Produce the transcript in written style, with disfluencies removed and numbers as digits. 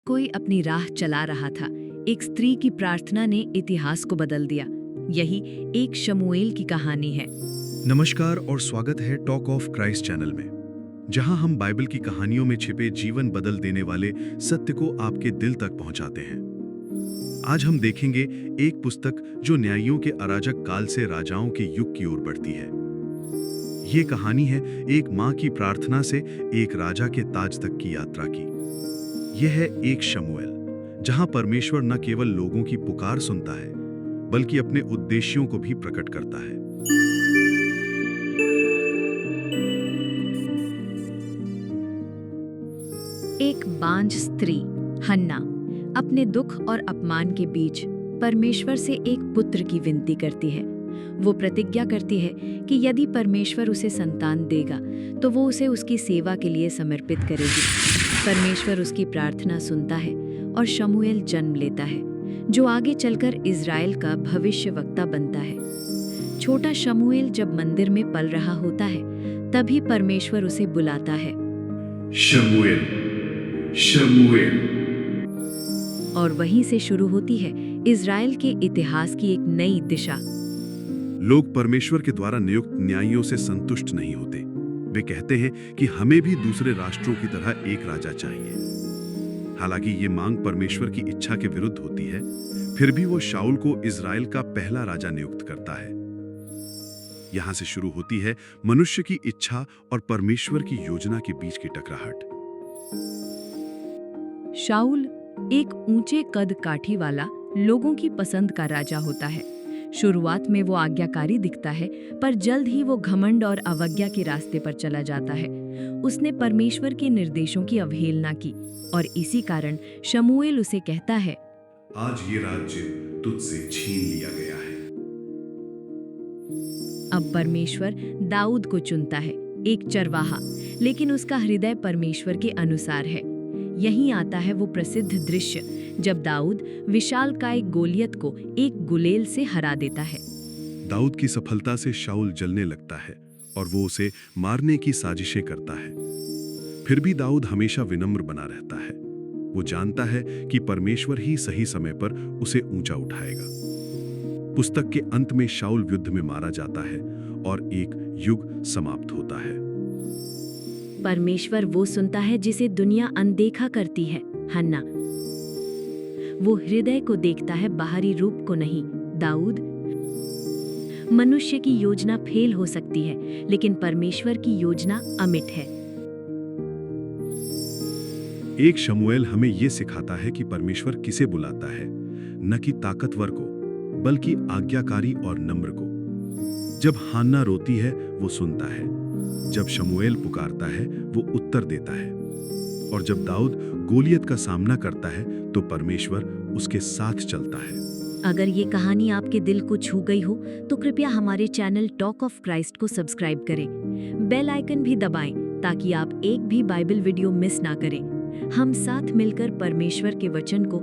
कोई अपनी राह चला रहा था। एक स्त्री की प्रार्थना ने इतिहास को बदल दिया। यही एक शमूएल की कहानी है। नमस्कार और स्वागत है टॉक ऑफ क्राइस्ट चैनल में, जहां हम बाइबल की कहानियों में छिपे जीवन बदल देने वाले सत्य को आपके दिल तक पहुंचाते हैं। आज हम देखेंगे एक पुस्तक जो न्यायियों के अराजक काल से राजाओं के युग की ओर बढ़ती है। ये कहानी है एक मां की प्रार्थना से एक राजा के ताज तक की यात्रा की। यह है एक शमूएल, जहां परमेश्वर न केवल लोगों की पुकार सुनता है, बल्कि अपने उद्देश्यों को भी प्रकट करता है। एक बांझ स्त्री हन्ना अपने दुख और अपमान के बीच परमेश्वर से एक पुत्र की विनती करती है। वो प्रतिज्ञा करती है कि यदि परमेश्वर उसे संतान देगा तो वो उसे उसकी सेवा के लिए समर्पित करेगी। परमेश्वर उसकी प्रार्थना सुनता है और शमूएल जन्म लेता है, जो आगे चलकर इज़राइल का भविष्यवक्ता बनता है। छोटा शमूएल जब मंदिर में पल रहा होता है, तभी परमेश्वर उसे बुलाता है, शमूएल, शमूएल। और वहीं से शुरू होती है इज़राइल के इतिहास की एक नई दिशा। लोग परमेश्वर के द्वारा नियुक्त न्यायियों से संतुष्ट नहीं होते। वे कहते हैं कि हमें भी दूसरे राष्ट्रों की तरह एक राजा चाहिए। हालांकि ये मांग परमेश्वर की इच्छा के विरुद्ध होती है, फिर भी वो शाऊल को इज़राइल का पहला राजा नियुक्त करता है। यहां से शुरू होती है मनुष्य की इच्छा और परमेश्वर की योजना के बीच की टकराहट। शाऊल एक ऊंचे कद काठी वाला, लोगों की पसंद का राजा होता है। शुरुआत में वो आज्ञाकारी दिखता है, पर जल्द ही वो घमंड और अवज्ञा के रास्ते पर चला जाता है। उसने परमेश्वर के निर्देशों की अवहेलना की और इसी कारण शमूएल उसे कहता है, आज ये राज्य तुझसे छीन लिया गया है। अब परमेश्वर दाऊद को चुनता है, एक चरवाहा, लेकिन उसका हृदय परमेश्वर के अनुसार है। यहीं आता है वो प्रसिद्ध दृश्य जब दाऊद विशालकाय गोलियत को एक गुलेल से हरा देता है। दाऊद की सफलता से शाऊल जलने लगता है और वो उसे मारने की साजिशें करता है। फिर भी दाऊद हमेशा विनम्र बना रहता है। वो जानता है कि परमेश्वर ही सही समय पर उसे ऊंचा उठाएगा। पुस्तक के अंत में शाऊल युद्ध में मारा जाता है और एक युग समाप्त होता है। परमेश्वर वो सुनता है जिसे दुनिया अनदेखा करती है, हन्ना। वो हृदय को देखता है, बाहरी रूप को नहीं। दाऊद, मनुष्य की योजना फेल हो सकती है, लेकिन परमेश्वर की योजना अमिट है। एक शमूएल हमें यह सिखाता है कि परमेश्वर किसे बुलाता है, न कि ताकतवर को, बल्कि आज्ञाकारी और नम्र को। जब हन्ना रोती है, वो सुनता है। जब शमूएल पुकारता है, वो उत्तर देता है। और जब दाऊद गोलियत का सामना करता है, तो परमेश्वर उसके साथ चलता है। अगर ये कहानी आपके दिल को छू गई हो, तो कृपया हमारे चैनल टॉक ऑफ क्राइस्ट को सब्सक्राइब करें। बेल आइकन भी दबाएं ताकि आप एक भी बाइबल वीडियो मिस ना करें। हम साथ मिलकर परमेश्वर के वचन को